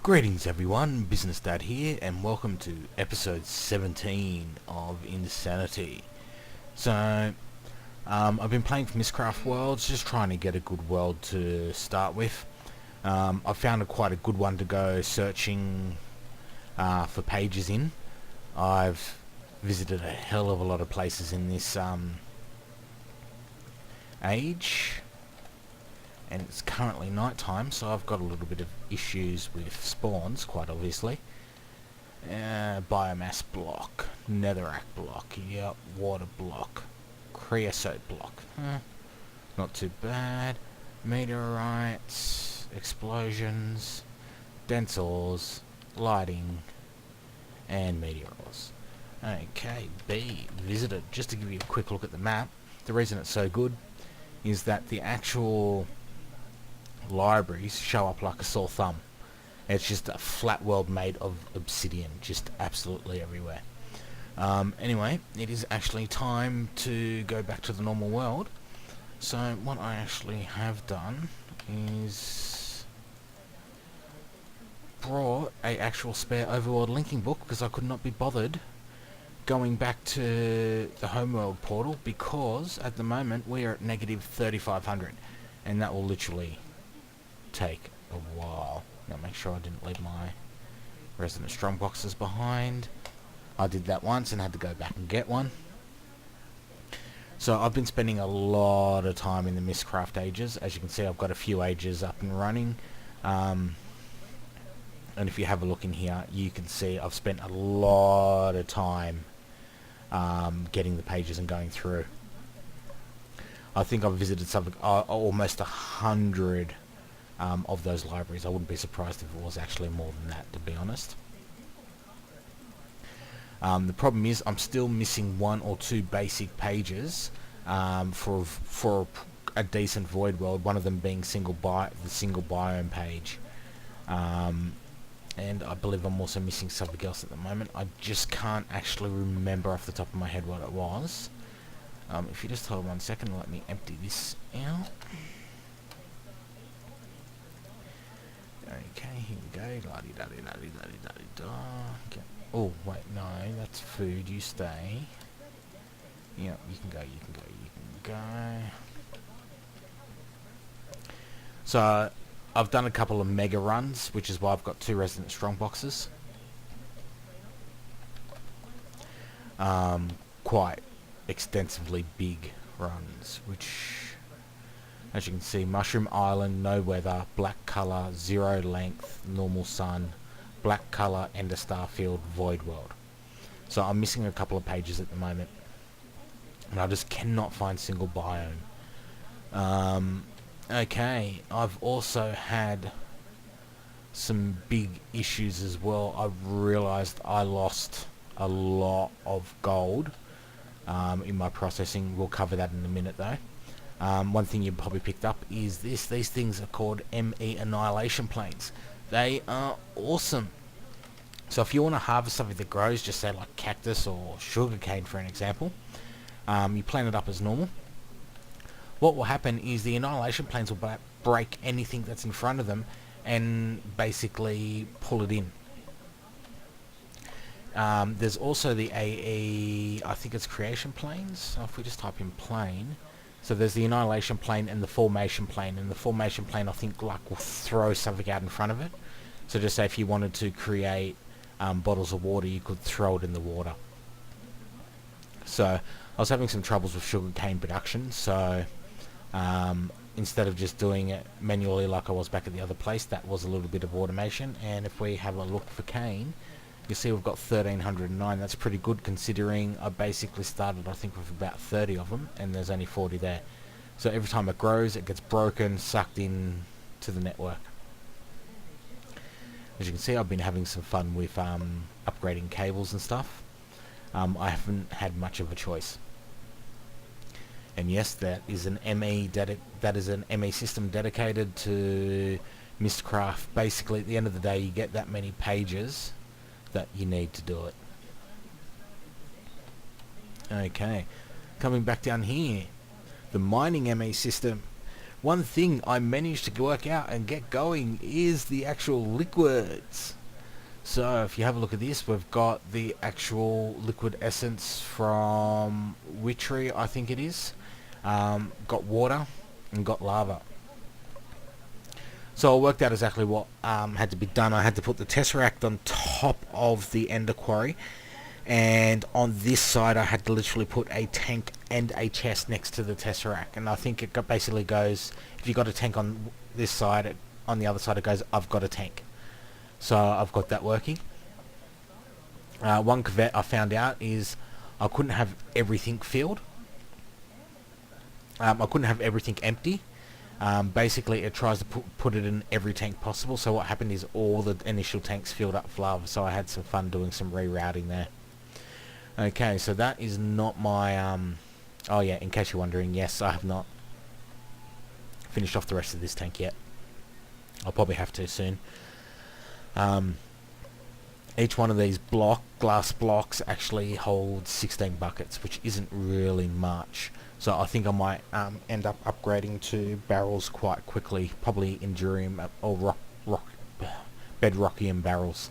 Greetings everyone, Business Dad here, and welcome to episode 17 of Insanity. So, I've been playing for Mistcraft Worlds, just trying to get a good world to start with. I found quite a good one to go searching for pages in. I've visited a hell of a lot of places in this age. And it's currently night time, so I've got a little bit of issues with spawns, quite obviously. Biomass block, netherrack block, yep, water block, creosote block, not too bad. Meteorites, explosions, dense ores, lighting, and meteors. Okay, B, visited. Just to give you a quick look at the map, the reason it's so good is that the actual libraries show up like a sore thumb. It's just a flat world made of obsidian, just absolutely everywhere. Anyway, it is actually time to go back to the normal world. So what I actually have done is brought a actual spare overworld linking book because I could not be bothered going back to the homeworld portal, because at the moment we are at negative 3500, and that will literally take a while. Now make sure I didn't leave my resident strong boxes behind. I did that once and had to go back and get one. So I've been spending a lot of time in the Mistcraft ages. As you can see, I've got a few ages up and running. And if you have a look in here, you can see I've spent a lot of time getting the pages and going through. I think I've visited something almost 100 of those libraries. I wouldn't be surprised if it was actually more than that, to be honest. The problem is I'm still missing one or two basic pages for a decent void world, one of them being the single biome page. And I believe I'm also missing something else at the moment. I just can't actually remember off the top of my head what it was. If you just hold 1 second, let me empty this out. Okay, here we go. La-di-da-di-da-di-da-di-da-di-da. Okay. Oh, wait, no, that's food. You stay. Yeah, you can go, you can go, you can go. So, I've done a couple of mega runs, which is why I've got 2 resident strong boxes. Quite extensively big runs, which, as you can see, Mushroom Island, no weather, black colour, 0 length, normal sun, black colour, Ender Starfield, void world. So I'm missing a couple of pages at the moment, and I just cannot find single biome. Okay, I've also had some big issues as well. I've realised I lost a lot of gold in my processing. We'll cover that in a minute though. One thing you probably picked up is this. These things are called ME Annihilation Planes. They are awesome. So if you want to harvest something that grows, just say like cactus or sugarcane for an example, you plant it up as normal. What will happen is the Annihilation Planes will break anything that's in front of them and basically pull it in. There's also the AE, I think it's Creation Planes. So if we just type in plane, so there's the Annihilation Plane and the Formation Plane, and the Formation Plane I think like will throw something out in front of it. So just say if you wanted to create bottles of water, you could throw it in the water. So I was having some troubles with sugarcane production, so instead of just doing it manually like I was back at the other place, that was a little bit of automation. And if we have a look for cane, you see we've got 1309. That's pretty good considering I basically started I think with about 30 of them and there's only 40 there. So every time it grows it gets broken, sucked in to the network. As you can see, I've been having some fun with upgrading cables and stuff. I haven't had much of a choice. And yes, that is an ME system dedicated to Mistcraft. Basically at the end of the day you get that many pages that you need to do it. Okay, coming back down here, the mining ME system one thing I managed to work out and get going is the actual liquids. So if you have a look at this, we've got the actual liquid essence from Witchery, I think it is. Got water and got lava. So I worked out exactly what had to be done. I had to put the Tesseract on top of the Ender Quarry, and on this side I had to literally put a tank and a chest next to the Tesseract. And I think it basically goes, if you got a tank on this side, on the other side it goes, I've got a tank. So I've got that working. One caveat I found out is I couldn't have everything filled. I couldn't have everything empty. Basically it tries to put it in every tank possible, so what happened is all the initial tanks filled up with lava, so I had some fun doing some rerouting there. Okay, so that is not my oh yeah, in case you're wondering, yes, I have not finished off the rest of this tank yet. I'll probably have to soon. Each one of these glass blocks actually holds 16 buckets, which isn't really much. So I think I might end up upgrading to barrels quite quickly, probably Endurium or Bedrockium barrels.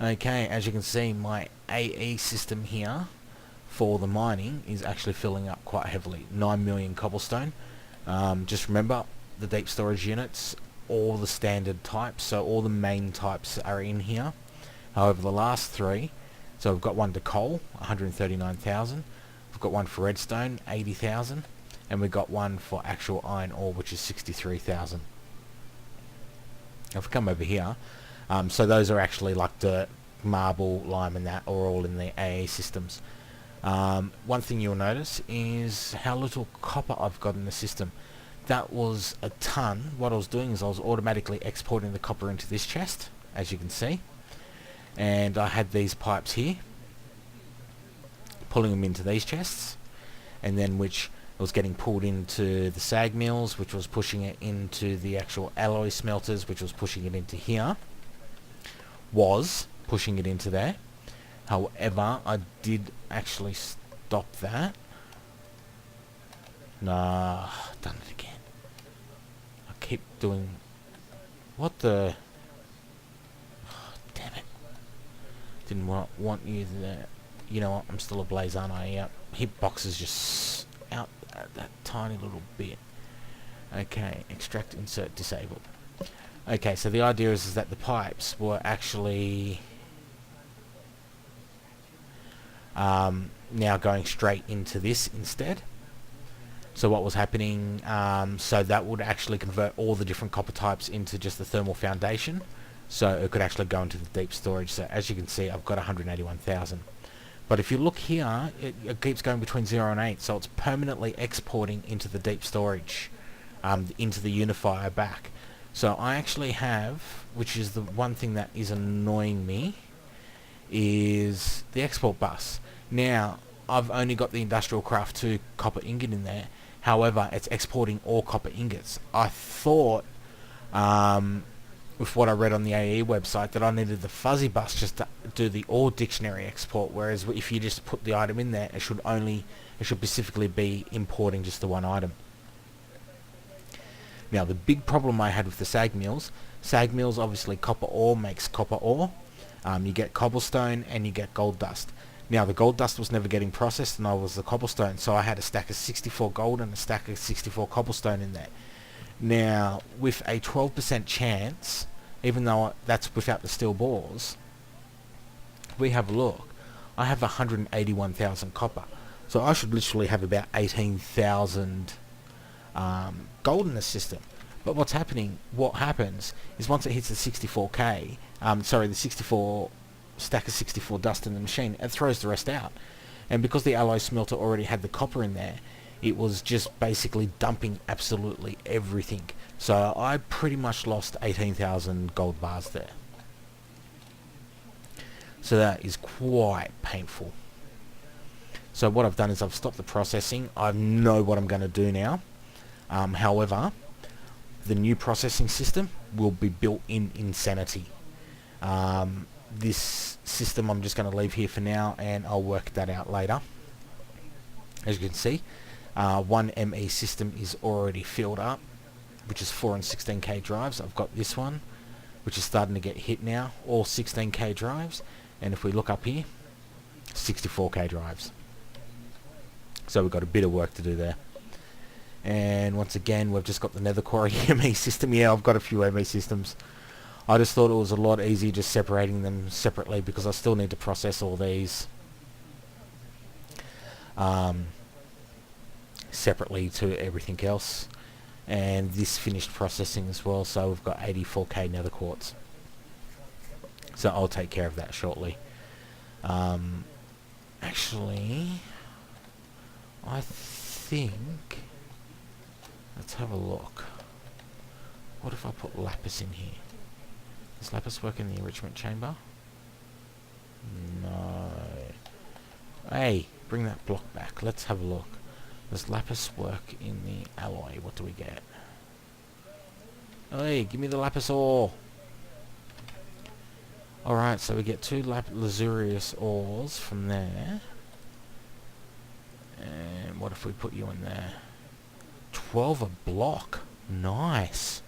Okay, as you can see, my AE system here for the mining is actually filling up quite heavily. 9 million cobblestone. Just remember, the deep storage units, all the standard types, so all the main types are in here. However, the last three, so we've got one to coal, 139,000. We've got one for redstone, 80,000, and we've got one for actual iron ore, which is 63,000. If we come over here, so those are actually like dirt, marble, lime, and that are all in the AA systems. One thing you'll notice is how little copper I've got in the system. That was a ton. What I was doing is I was automatically exporting the copper into this chest, as you can see, and I had these pipes here pulling them into these chests, and then which was getting pulled into the sag mills, which was pushing it into the actual alloy smelters, which was pushing it into here, was pushing it into there. However, I did actually stop that. Nah, done it again. I keep doing... What the... Oh, damn it. Didn't want you there. You know what, I'm still ablaze, aren't I? Yep. Hitbox is just out that tiny little bit. Okay, extract, insert, disabled. Okay, so the idea is that the pipes were actually now going straight into this instead. So what was happening, so that would actually convert all the different copper types into just the thermal foundation, so it could actually go into the deep storage. So as you can see, I've got 181,000. But if you look here, it keeps going between 0 and 8, so it's permanently exporting into the deep storage, into the unifier back. So I actually have, which is the one thing that is annoying me, is the export bus. Now, I've only got the Industrial Craft 2 copper ingot in there, however, it's exporting all copper ingots. I thought, with what I read on the AE website, that I needed the fuzzy bus just to do the ore dictionary export, whereas if you just put the item in there, it should specifically be importing just the one item. Now the big problem I had with the sag mills obviously copper ore makes copper ore, you get cobblestone and you get gold dust. Now the gold dust was never getting processed, and I was the cobblestone, so I had a stack of 64 gold and a stack of 64 cobblestone in there. Now, with a 12% chance, even though that's without the steel bores, if we have a look, I have 181,000 copper. So I should literally have about 18,000 gold in the system. But what happens is once it hits the 64k, the 64 stack of 64 dust in the machine, it throws the rest out. And because the alloy smelter already had the copper in there, it was just basically dumping absolutely everything. So I pretty much lost 18,000 gold bars there. So that is quite painful. So what I've done is I've stopped the processing. I know what I'm going to do now. However, the new processing system will be built in Insanity. This system I'm just going to leave here for now, and I'll work that out later. As you can see, one ME system is already filled up. which is 4 and 16k drives. I've got this one, which is starting to get hit now, all 16k drives. And if we look up here, 64k drives. So we've got a bit of work to do there. And once again, we've just got the Nether Core ME system. Yeah, I've got a few ME systems. I just thought it was a lot easier just separating them separately, because I still need to process all these separately to everything else. And this finished processing as well, so we've got 84k Nether Quartz. So I'll take care of that shortly. Actually, I think... Let's have a look. What if I put lapis in here? Does lapis work in the enrichment chamber? No. Hey, bring that block back. Let's have a look. Does lapis work in the alloy? What do we get? Hey, give me the lapis ore. Alright, so we get 2 lazurious ores from there. And what if we put you in there? 12 a block. Nice.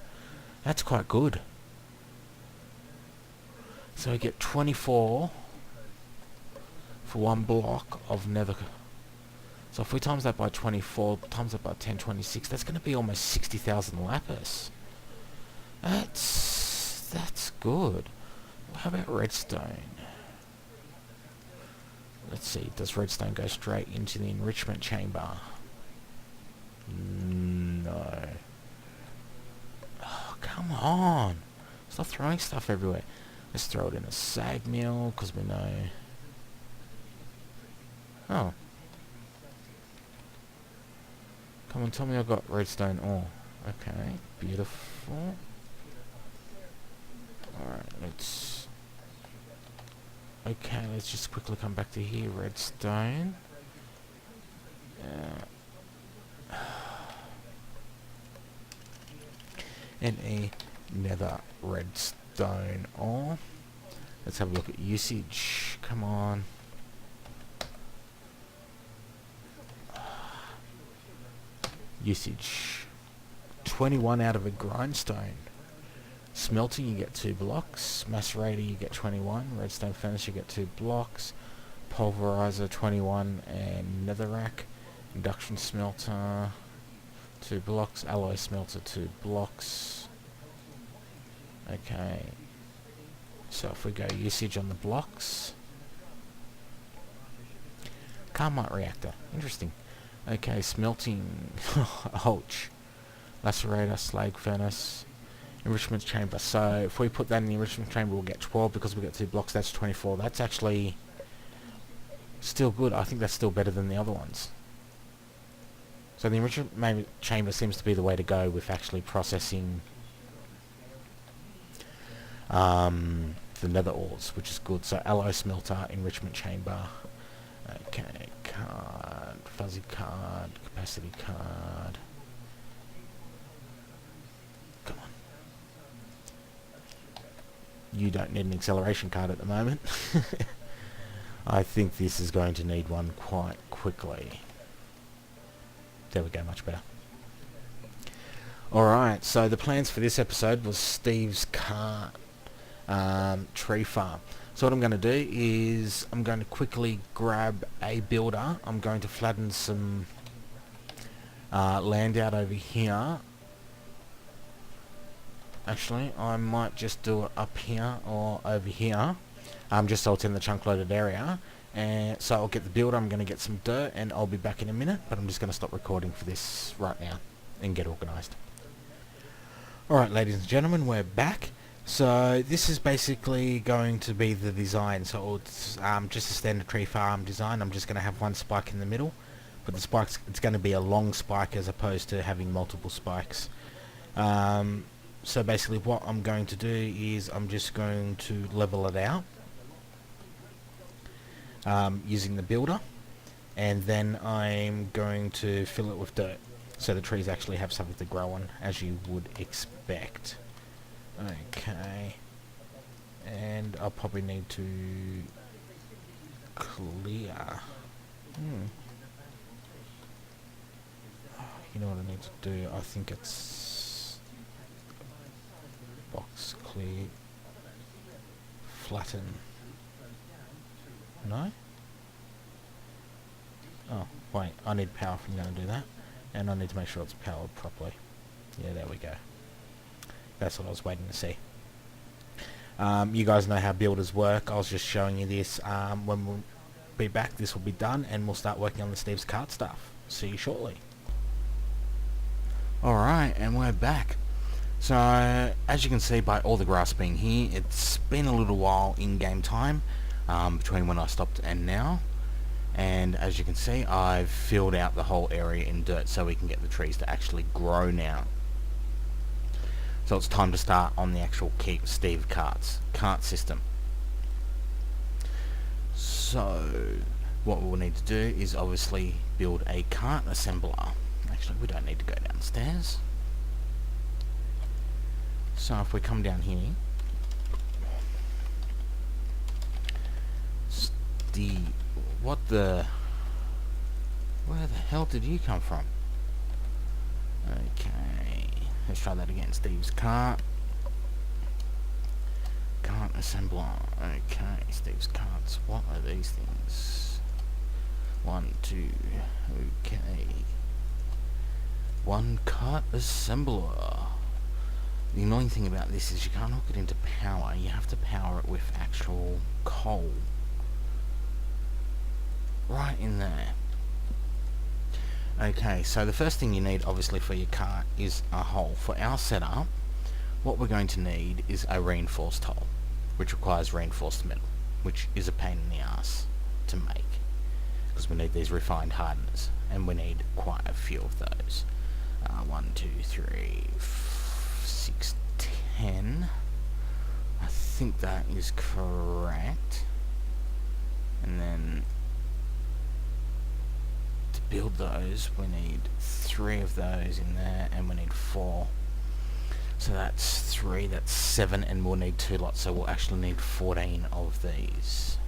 That's quite good. So we get 24 for 1 block of nether. So if we times that by 24, times that by 1026, that's going to be almost 60,000 lapis. That's good. How about redstone? Let's see, does redstone go straight into the enrichment chamber? No. Oh, come on. Stop throwing stuff everywhere. Let's throw it in a sag mill, because we know... Oh. Come on, tell me I've got redstone ore. Okay, beautiful. Alright, let's... Okay, let's just quickly come back to here. Redstone. NE nether redstone ore. Let's have a look at usage. Come on. Usage. 21 out of a grindstone. Smelting, you get 2 blocks. Macerator, you get 21. Redstone furnace, you get 2 blocks. Pulverizer, 21. And netherrack. Induction smelter, 2 blocks. Alloy smelter, 2 blocks. Okay. So if we go usage on the blocks. Carmite reactor. Interesting. Okay, smelting. Ouch. Lacerator, slag furnace. Enrichment chamber. So if we put that in the enrichment chamber, we'll get 12 because we got 2 blocks. That's 24. That's actually still good. I think that's still better than the other ones. So the enrichment chamber seems to be the way to go with actually processing the nether ores, which is good. So alloy smelter, enrichment chamber. Okay, card, fuzzy card, capacity card. Come on. You don't need an acceleration card at the moment. I think this is going to need one quite quickly. There we go, much better. Alright, so the plans for this episode was Steve's car tree farm. So what I'm going to do is I'm going to quickly grab a builder. I'm going to flatten some land out over here. Actually, I might just do it up here or over here, just so it's in the chunk loaded area. And so I'll get the builder, I'm going to get some dirt, and I'll be back in a minute, but I'm just going to stop recording for this right now and get organised. Alright, ladies and gentlemen, we're back. So this is basically going to be the design. So it's just a standard tree farm design. I'm just going to have one spike in the middle, but the spikes, it's going to be a long spike as opposed to having multiple spikes. So basically what I'm going to do is I'm just going to level it out using the builder, and then I'm going to fill it with dirt so the trees actually have something to grow on, as you would expect. Okay, and I'll probably need to clear. You know what I need to do? I think it's Box clear. Flatten. No? Oh, wait, I need power if I'm going to do that. And I need to make sure it's powered properly. Yeah, there we go. That's what I was waiting to see. You guys know how builders work. I was just showing you this. When we'll be back, this will be done, and we'll start working on the Steve's cart stuff. See you shortly. Alright, and we're back. So, as you can see by all the grass being here, it's been a little while in game time, between when I stopped and now. And as you can see, I've filled out the whole area in dirt so we can get the trees to actually grow now. So it's time to start on the actual Steve cart system. So what we'll need to do is obviously build a cart assembler. Actually, we don't need to go downstairs. So if we come down here, Steve, where the hell did you come from? Okay, let's try that again. Steve's cart assembler. Okay, Steve's carts. What are these things? 1, 2. Okay, one cart assembler. The annoying thing about this is you can't hook it into power. You have to power it with actual coal. Right in there. Okay, so the first thing you need obviously for your cart is a hole. For our setup, what we're going to need is a reinforced hole, which requires reinforced metal, which is a pain in the ass to make, because we need these refined hardeners, and we need quite a few of those. 1, 2, 3, 6, 10. I think that is correct. And then to build those, we need 3 of those in there, and we need 4. So that's 3, that's 7, and we'll need 2 lots, so we'll actually need 14 of these.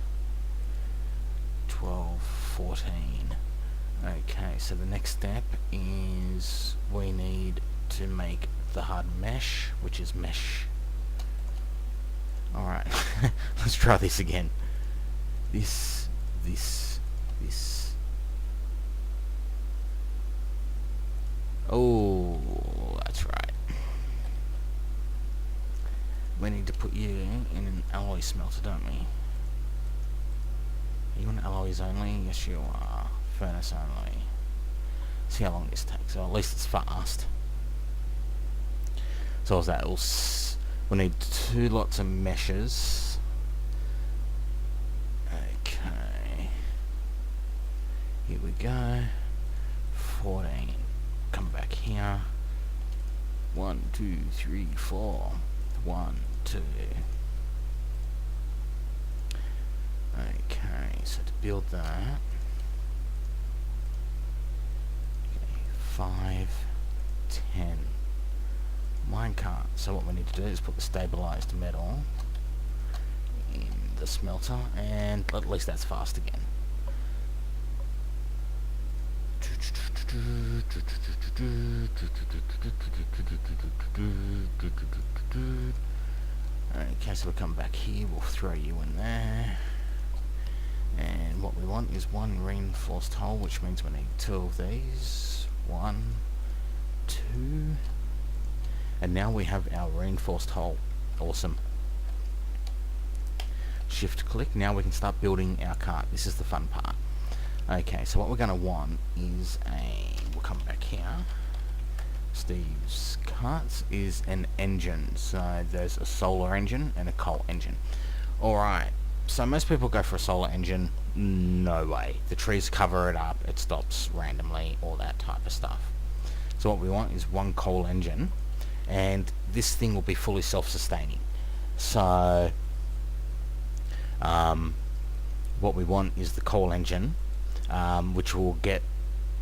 12, 14. Okay, so the next step is we need to make the hard mesh, which is mesh. Alright, let's try this again. This. Oh, that's right. We need to put you in an alloy smelter, don't we? Are you on alloys only? Yes, you are. Furnace only. See how long this takes. So at least it's fast. So what's that? We'll need 2 lots of meshes. Okay. Here we go. 14. Come back here. 1, 2, 3, 4. 1, 2. Okay, so to build that, 5, 10. Minecart. So what we need to do is put the stabilized metal in the smelter, and at least that's fast again. Okay, so we'll come back here, we'll throw you in there. And what we want is 1 reinforced hole, which means we need 2 of these. 1, 2. And now we have our reinforced hole. Awesome. Shift click. Now we can start building our cart. This is the fun part. Okay, so what we're going to want is we'll come back here. Steve's carts is an engine. So there's a solar engine and a coal engine. Alright, so most people go for a solar engine. No way. The trees cover it up, it stops randomly, all that type of stuff. So what we want is 1 coal engine, and this thing will be fully self-sustaining. So what we want is the coal engine, which will get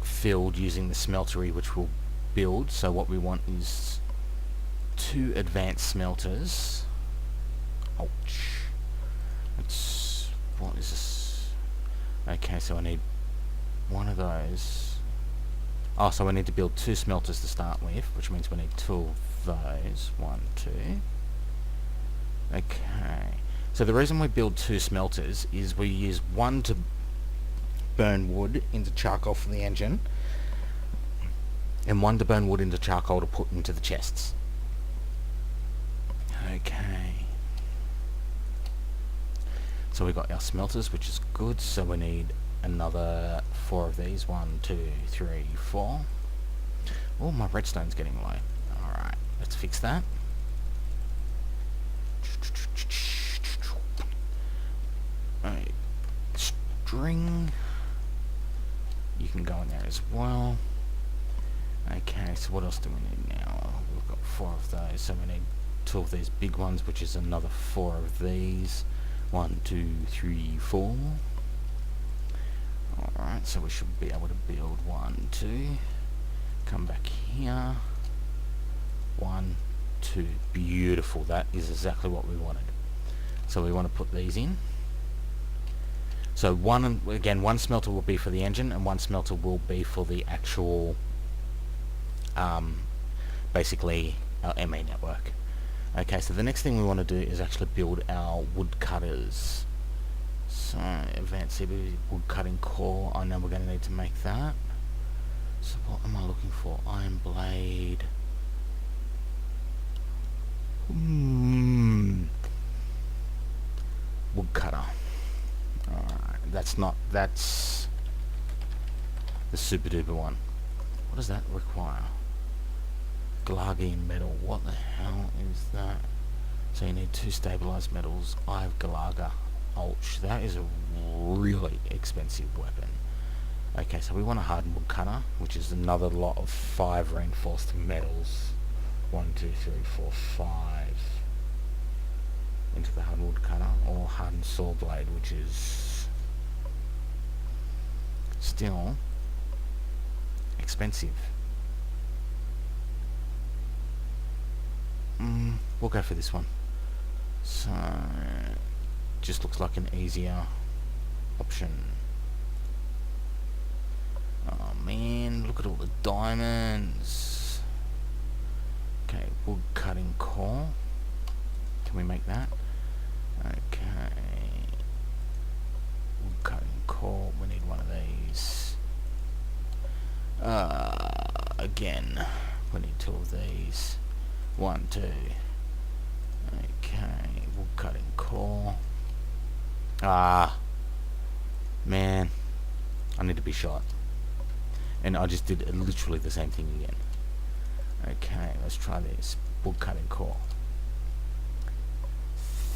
filled using the smeltery, which will build. So what we want is 2 advanced smelters. Ouch. What is this? Okay, so I need 1 of those. Oh, so I need to build 2 smelters to start with, which means we need 2 of those. 1, 2. Okay, so the reason we build 2 smelters is we use one to burn wood into charcoal for the engine, and one to burn wood into charcoal to put into the chests. Okay. So we got our smelters, which is good, so we need another 4 of these. 1, 2, 3, 4. Oh, my redstone's getting low. Alright, let's fix that. Right. String. You can go in there as well. Okay, so what else do we need now? We've got 4 of those, so we need 2 of these big ones, which is another 4 of these. 1, 2, 3, 4. Alright, so we should be able to build 1, 2. Come back here. 1, 2. Beautiful. That is exactly what we wanted. So we want to put these in. So one smelter will be for the engine, and 1 smelter will be for the actual, basically our ME network. Okay, so the next thing we want to do is actually build our wood cutters. So, advanced CB wood cutting core. I know we're going to need to make that. So what am I looking for? Iron blade. Wood cutter. Alright, that's the super duper one. What does that require? Galaga metal. What the hell is that? So you need 2 stabilized metals. I have Galaga. Ouch, that is a really expensive weapon. Okay, so we want a hardened wood cutter, which is another lot of 5 reinforced metals. 1, 2, 3, 4, 5 into the hardened wood cutter, or hardened saw blade, which is still expensive. We'll go for this one. So, just looks like an easier option. Oh man, look at all the diamonds. Okay, wood cutting core. Can we make that? Okay. Wood cutting core, we need one of these. Again, we need 2 of these. 1, 2. Okay, wood cutting core. Man, I need to be shot. And I just did literally the same thing again. Okay, let's try this. Wood cutting core.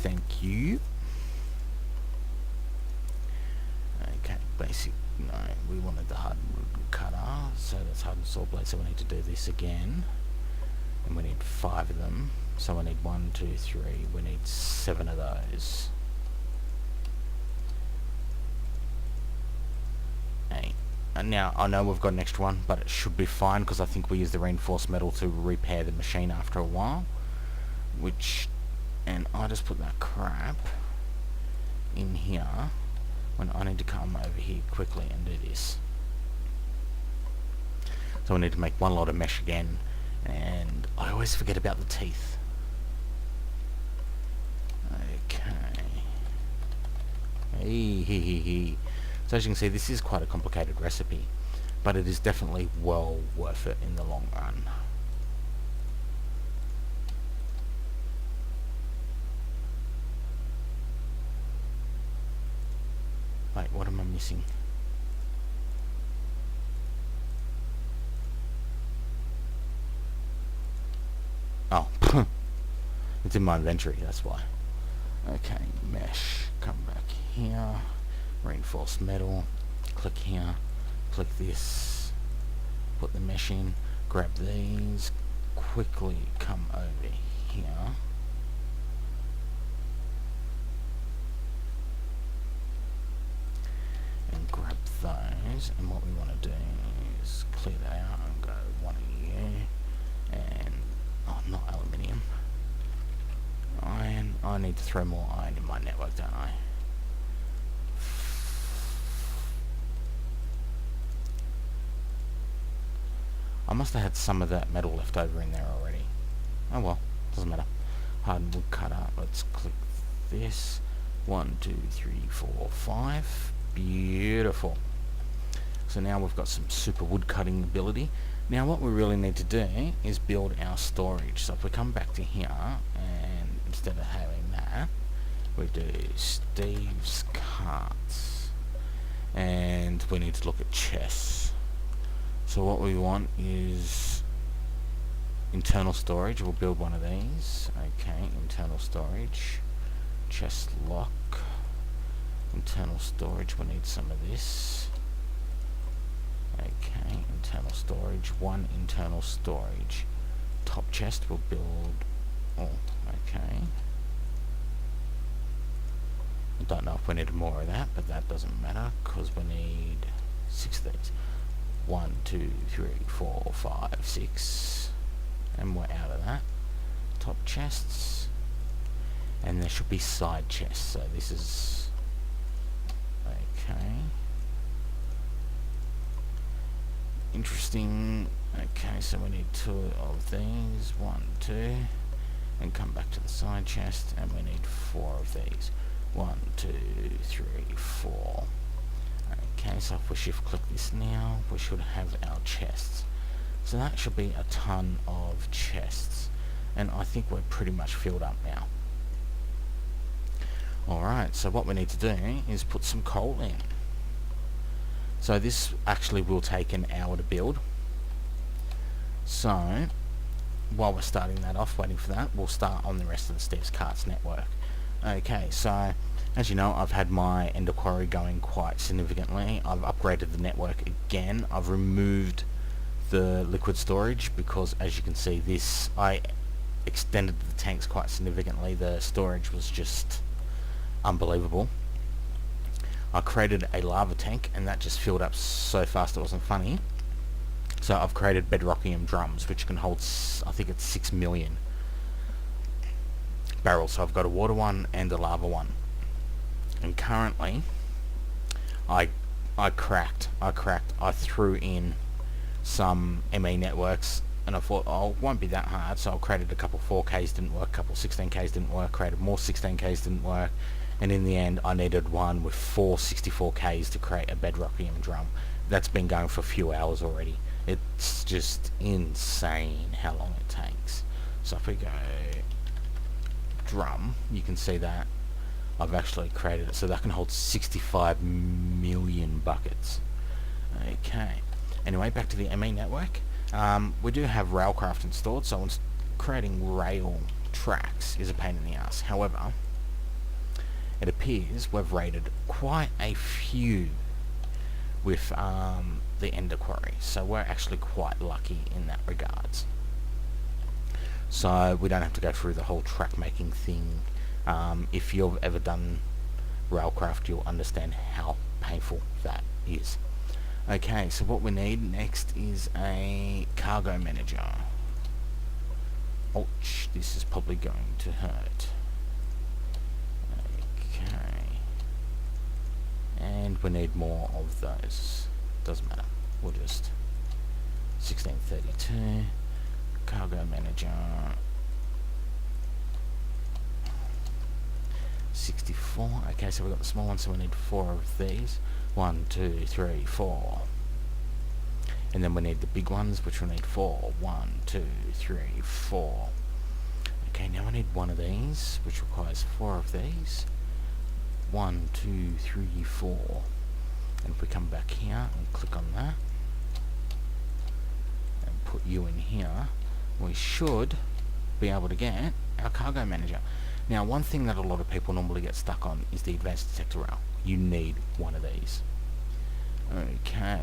Thank you. Okay, basic. No, we wanted the hardened wood cutter, so that's hardened saw blade, so we need to do this again. And we need 5 of them. So we need 1, 2, 3. We need 7 of those. 8. And now I know we've got an extra one, but it should be fine because I think we use the reinforced metal to repair the machine after a while. And I just put that crap in here when I need to come over here quickly and do this. So we need to make 1 lot of mesh again. And I always forget about the teeth. Okay. So as you can see, this is quite a complicated recipe, but it is definitely well worth it in the long run. Wait, what am I missing? Oh, it's in my inventory, that's why. Okay, mesh, come back here, reinforced metal, click here, click this, put the mesh in, grab these, quickly come over here, and grab those, and what we want to do is clear that out and go 1 of you, and not aluminium. Iron. I need to throw more iron in my network, don't I? I must have had some of that metal left over in there already. Oh well, doesn't matter. hardened wood cutter. Let's click this. 1, 2, 3, 4, 5. Beautiful. So now we've got some super wood cutting ability. Now what we really need to do is build our storage. So if we come back to here, and instead of having that, we do Steve's carts, and we need to look at chests. So what we want is internal storage. We'll build one of these. Okay, internal storage, chest lock, internal storage. We need some of this. Okay, internal storage, one internal storage. Top chest we'll build. Oh, okay. I don't know if we need more of that, but that doesn't matter because we need 6 of these. 1, 2, 3, 4, 5, 6, and we're out of that. Top chests, and there should be side chests. So this is okay. Interesting. Okay, so we need 2 of these. 1, 2, and come back to the side chest, and we need 4 of these. 1, 2, 3, 4. Okay, so if we shift click this now, we should have our chests. So that should be a ton of chests, and I think we're pretty much filled up now. Alright, so what we need to do is put some coal in. So this actually will take an hour to build. So while we're starting that off, waiting for that, we'll start on the rest of the Steve's Carts network. Okay, so as you know, I've had my Ender Quarry going quite significantly. I've upgraded the network again. I've removed the liquid storage because, as you can see, I extended the tanks quite significantly. The storage was just unbelievable. I created a lava tank, and that just filled up so fast it wasn't funny. So I've created bedrockium drums, which can hold, I think it's 6 million barrels. So I've got a water one and a lava one. And currently, I threw in some ME networks, and I thought, oh, it won't be that hard. So I created a couple 4Ks, didn't work, a couple 16Ks didn't work, created more 16Ks, didn't work. And in the end, I needed one with 4 64Ks to create a bedrockium drum. That's been going for a few hours already. It's just insane how long it takes. So if we go drum, you can see that I've actually created it. So that can hold 65 million buckets. Okay. Anyway, back to the ME network. We do have railcraft installed, so creating rail tracks is a pain in the ass. However, it appears we've raided quite a few with the Ender Quarry, so we're actually quite lucky in that regards. So we don't have to go through the whole track making thing. If you've ever done railcraft, you'll understand how painful that is. Okay, so what we need next is a cargo manager. Ouch, this is probably going to hurt. Okay. And we need more of those. Doesn't matter. We'll just 1632 cargo manager 64. Okay, so we've got the small one, so we need 4 of these. 1, 2, 3, 4. And then we need the big ones, which we need 4. 1, 2, 3, 4. Okay, now I need one of these, which requires 4 of these. 1, 2, 3, 4. And if we come back here and click on that and put you in here, we should be able to get our cargo manager. Now, one thing that a lot of people normally get stuck on is the advanced detector rail. You need one of these. Okay.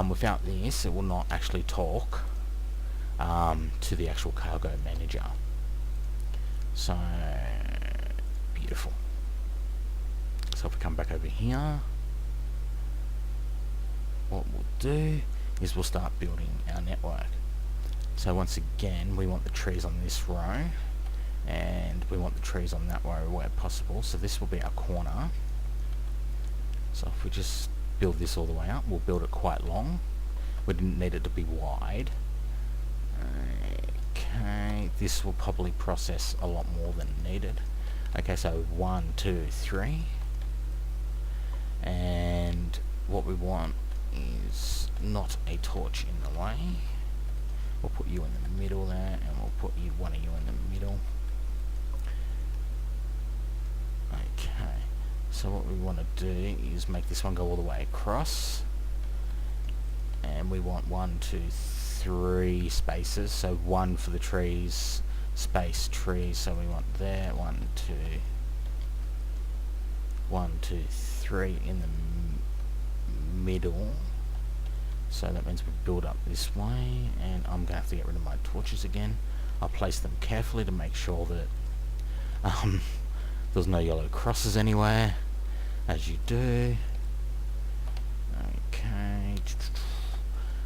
Without this, it will not actually talk to the actual cargo manager. So, beautiful. So if we come back over here, what we'll do is we'll start building our network. So once again, we want the trees on this row, and we want the trees on that row where possible. So this will be our corner. So if we just build this all the way up, we'll build it quite long. We didn't need it to be wide. Okay, this will probably process a lot more than needed. Okay, so 1, 2, 3. And what we want is not a torch in the way. We'll put you in the middle there, and we'll put one of you in the middle. Okay, so what we want to do is make this one go all the way across. And we want 1, 2, 3 spaces, so 1 for the trees, space trees, so we want there, 1, 2, 1, 2, 3 in the middle. So that means we build up this way, and I'm going to have to get rid of my torches again. I'll place them carefully to make sure that there's no yellow crosses anywhere, as you do. Okay.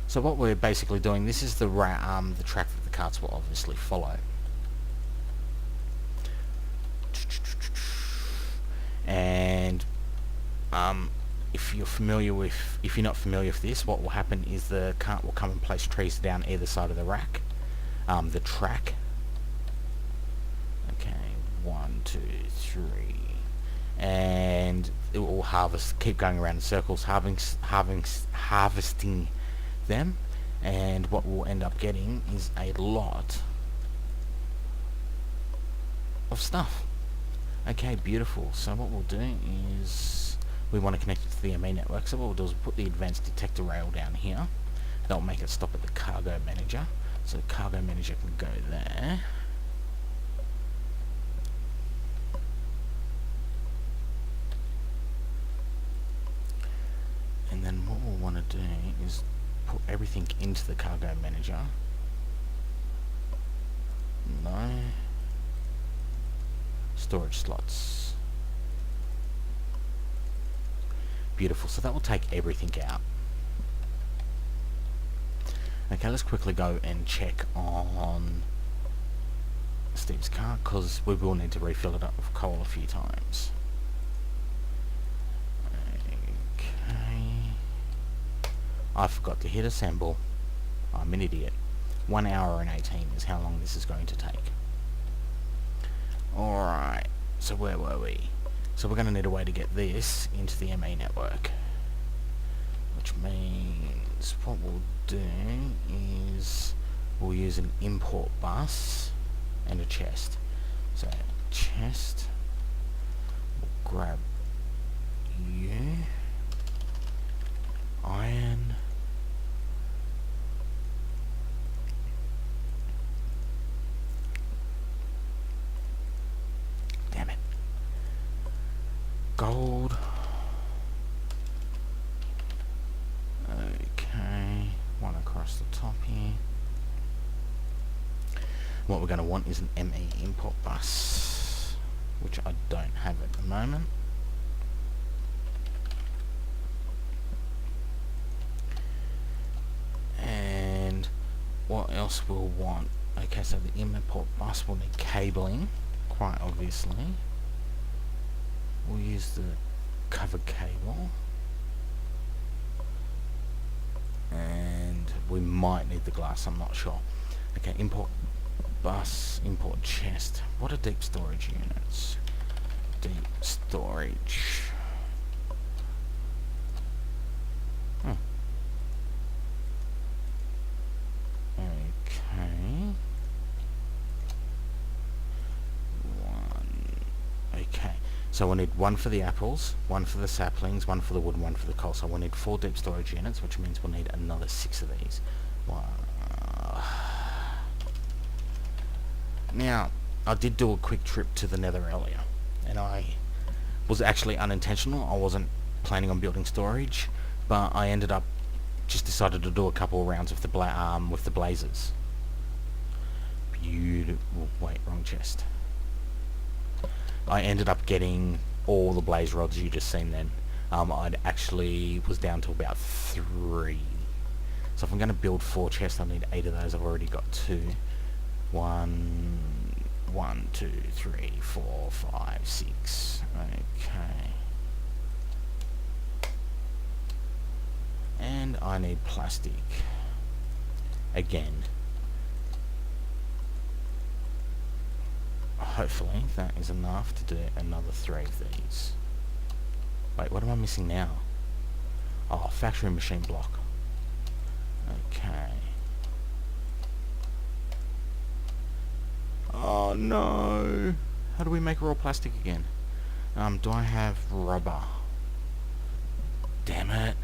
So what we're basically doing, this is the track that the carts will obviously follow. And if you're not familiar with this, what will happen is the cart will come and place trees down either side of the the track. Okay, 1, 2, 3, and it will keep going around in circles, harvesting them, and what we'll end up getting is a lot of stuff. Okay, beautiful. So what we'll do is we want to connect it to the ME network, so what we'll do is put the advanced detector rail down here. That'll make it stop at the cargo manager, so the cargo manager can go there. And then what we'll want to do is put everything into the cargo manager. No. Storage slots. Beautiful, so that will take everything out. Okay, let's quickly go and check on Steve's car, because we will need to refill it up with coal a few times. I forgot to hit assemble. I'm an idiot. 1 hour and 18 is how long this is going to take. Alright, so where were we? So we're going to need a way to get this into the ME network. Which means what we'll do is we'll use an import bus and a chest. So chest, we'll grab you, iron, damn it, gold. Okay, one across the top here. What we're going to want is an ME import bus, which I don't have at the moment. And what else we'll want? Okay, so the import bus will need cabling, quite obviously. We'll use the covered cable. And we might need the glass, I'm not sure. Okay, import bus, import chest. What are deep storage units? Deep storage. Okay. Okay. So we'll need one for the apples, one for the saplings, one for the wood, and one for the coal. So we'll need 4 deep storage units, which means we'll need another 6 of these. Now, I did do a quick trip to the nether earlier, and I was actually unintentional. I wasn't planning on building storage, but I ended up just decided to do a couple of rounds with the blazers. Beautiful. Wait, wrong chest. I ended up getting all the blaze rods you just seen then. I'd actually was down to about 3. So if I'm going to build 4 chests, I need 8 of those. I've already got 2. 1, 2, 3, 4, 5, 6. Okay. And I need plastic. Again. hopefully that is enough to do another 3 of these. Wait, what am I missing now? Oh, factory machine block. Okay. Oh no! How do we make raw plastic again? Do I have rubber? Damn it.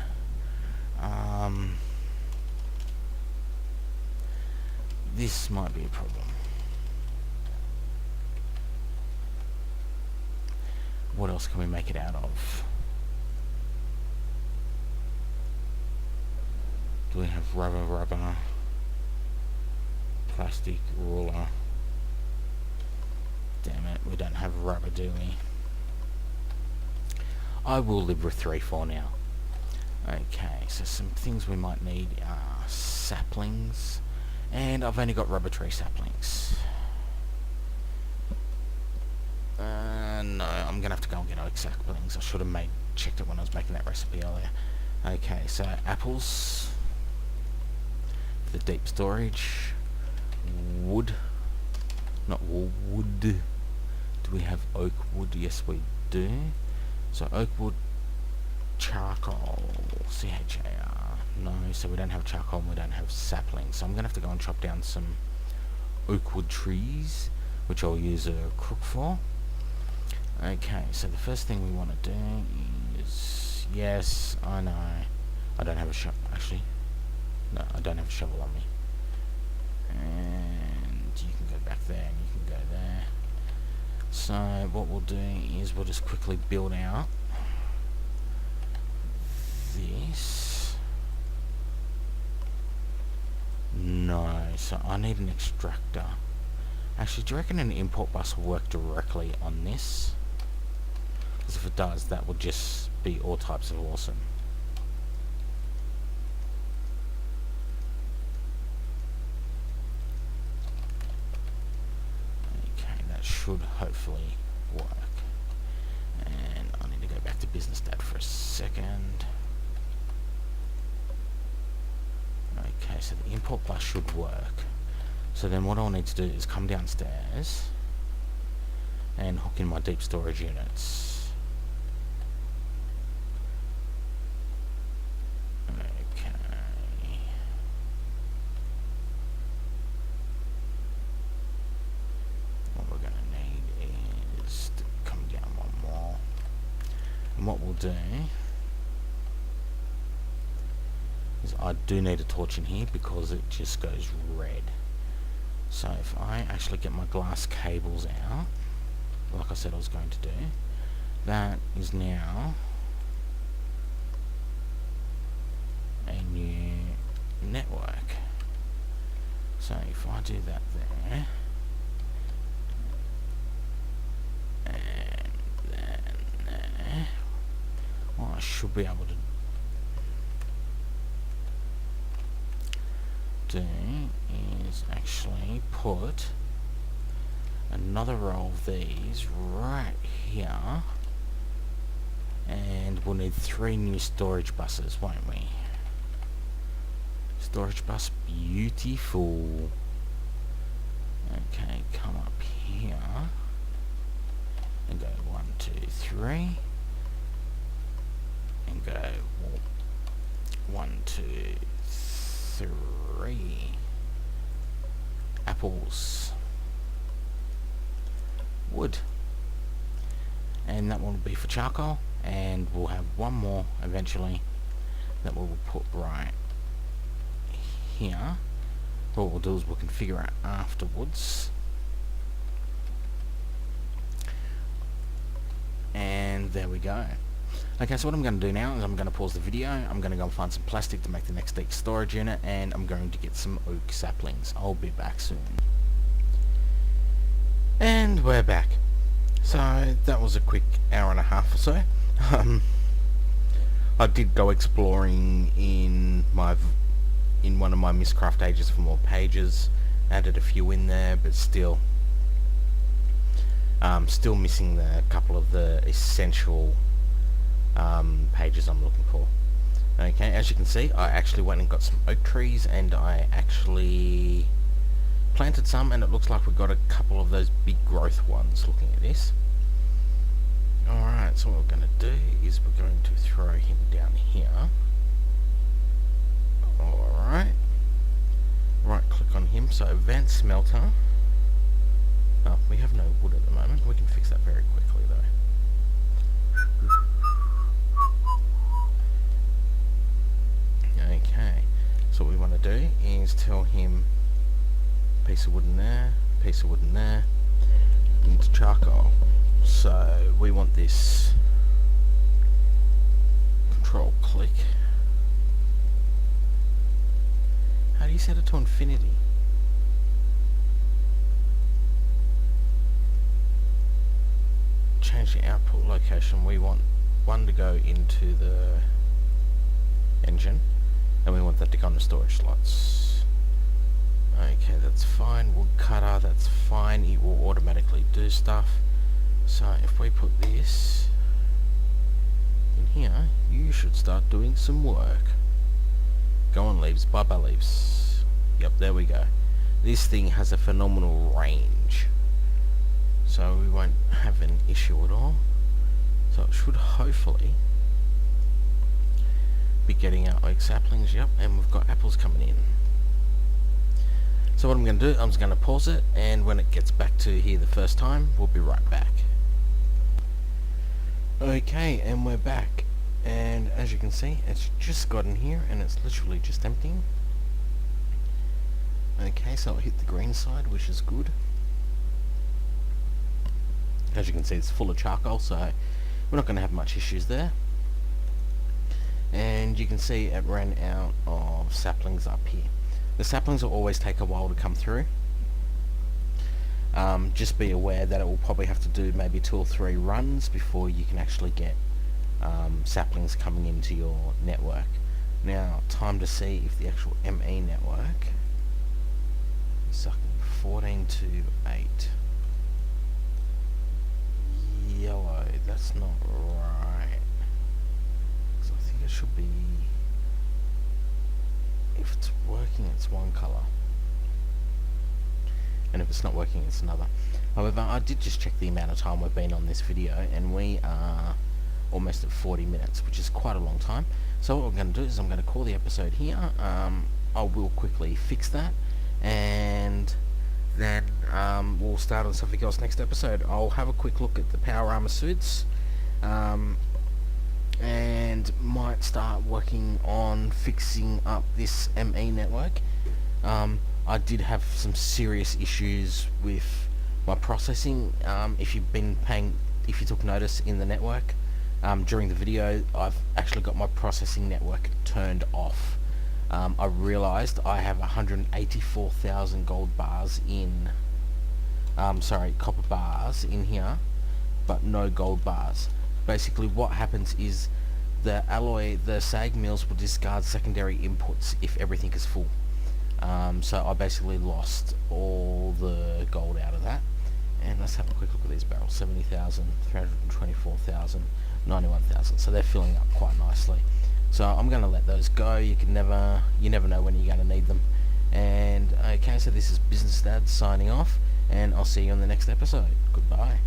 This might be a problem. What else can we make it out of? Do we have rubber, plastic, ruler? Damn it, we don't have rubber, do we? I will live with 3 for now. Okay, so some things we might need are saplings. And I've only got rubber tree saplings. No, I'm gonna have to go and get oak saplings. I should have checked it when I was making that recipe earlier. Okay, so apples for the deep storage. Wood. Not wood. Do we have oak wood? Yes, we do. So oak wood, charcoal, CHAR. No, so we don't have charcoal and we don't have saplings. So I'm going to have to go and chop down some oak wood trees, which I'll use a crook for. Okay, so the first thing we want to do is... Yes, I know. I don't have a shovel. Actually, no, I don't have a shovel on me. And you can go back there and you can go there. So what we'll do is we'll just quickly build out this. No, so I need an extractor. Actually, do you reckon an import bus will work directly on this? Because if it does, that would just be all types of awesome. Okay, that should hopefully work. And I need to go back to business dad for a second. Okay, so the import bus should work. So then what I'll need to do is come downstairs and hook in my deep storage units. Okay. What we're going to need is to come down one more. And what we'll do is I do need a torch in here because it just goes red. So if I actually get my glass cables out, like I said I was going to do, that is now a new network. So if I do that there, and then there, what I should be able to do is actually put another row of these right here, and we'll need 3 new storage buses, won't we? Storage bus, beautiful. Okay, come up here and go 1, 2, 3, and go 1, 2, 3. Apples, wood, and that one will be for charcoal, and we'll have one more eventually that we'll put right here. What we'll do is we'll configure it afterwards, and there we go. Okay, so what I'm going to do now is I'm going to pause the video, I'm going to go and find some plastic to make the next deep storage unit, and I'm going to get some oak saplings. I'll be back soon. And we're back. So that was a quick hour and a half or so. I did go exploring in one of my Mistcraft ages for more pages, added a few in there, but still missing a couple of the essential pages I'm looking for. Okay, as you can see, I actually went and got some oak trees, and I actually planted some, and it looks like we've got a couple of those big growth ones looking at this. Alright, so what we're going to do is we're going to throw him down here. Alright. Right click on him, so advanced smelter. Oh, we have no wood at the moment. We can fix that very quickly though. Okay, so what we want to do is tell him piece of wood in there, piece of wood in there, into charcoal. So we want this control click. How do you set it to infinity? Change the output location. We want one to go into the engine, and we want that to go on the storage slots. Okay, that's fine. Woodcutter, that's fine. It will automatically do stuff. So if we put this in here, you should start doing some work. Go on, leaves. Bye-bye, leaves. Yep, there we go. This thing has a phenomenal range, so we won't have an issue at all. So it should hopefully be getting our oak saplings. Yep, and we've got apples coming in. So what I'm going to do, I'm just going to pause it, and when it gets back to here the first time, we'll be right back. Okay, and we're back, and as you can see, it's just gotten here and it's literally just emptying. Okay, so I hit the green side, which is good. As you can see, it's full of charcoal, so we're not going to have much issues there. And you can see it ran out of saplings up here. The saplings will always take a while to come through. Just be aware that it will probably have to do maybe 2 or 3 runs before you can actually get saplings coming into your network. Now, time to see if the actual ME network is sucking 14 to 8. Yellow, that's not right. So I think it should be, if it's working, it's one colour, and if it's not working, it's another. However, I did just check the amount of time we've been on this video, and we are almost at 40 minutes, which is quite a long time. So what I'm going to do is I'm going to call the episode here. I will quickly fix that, and then we'll start on something else next episode. I'll have a quick look at the power armor suits, and might start working on fixing up this ME network. I did have some serious issues with my processing. If you took notice in the network, during the video, I've actually got my processing network turned off. I realized I have 184,000 gold bars in, copper bars in here, but no gold bars. Basically what happens is the SAG mills will discard secondary inputs if everything is full. So I basically lost all the gold out of that. And let's have a quick look at these barrels. 70,000, 324,000, 91,000. So they're filling up quite nicely. So I'm going to let those go. You never know when you're going to need them. And okay, so this is Business Dad signing off, and I'll see you on the next episode. Goodbye.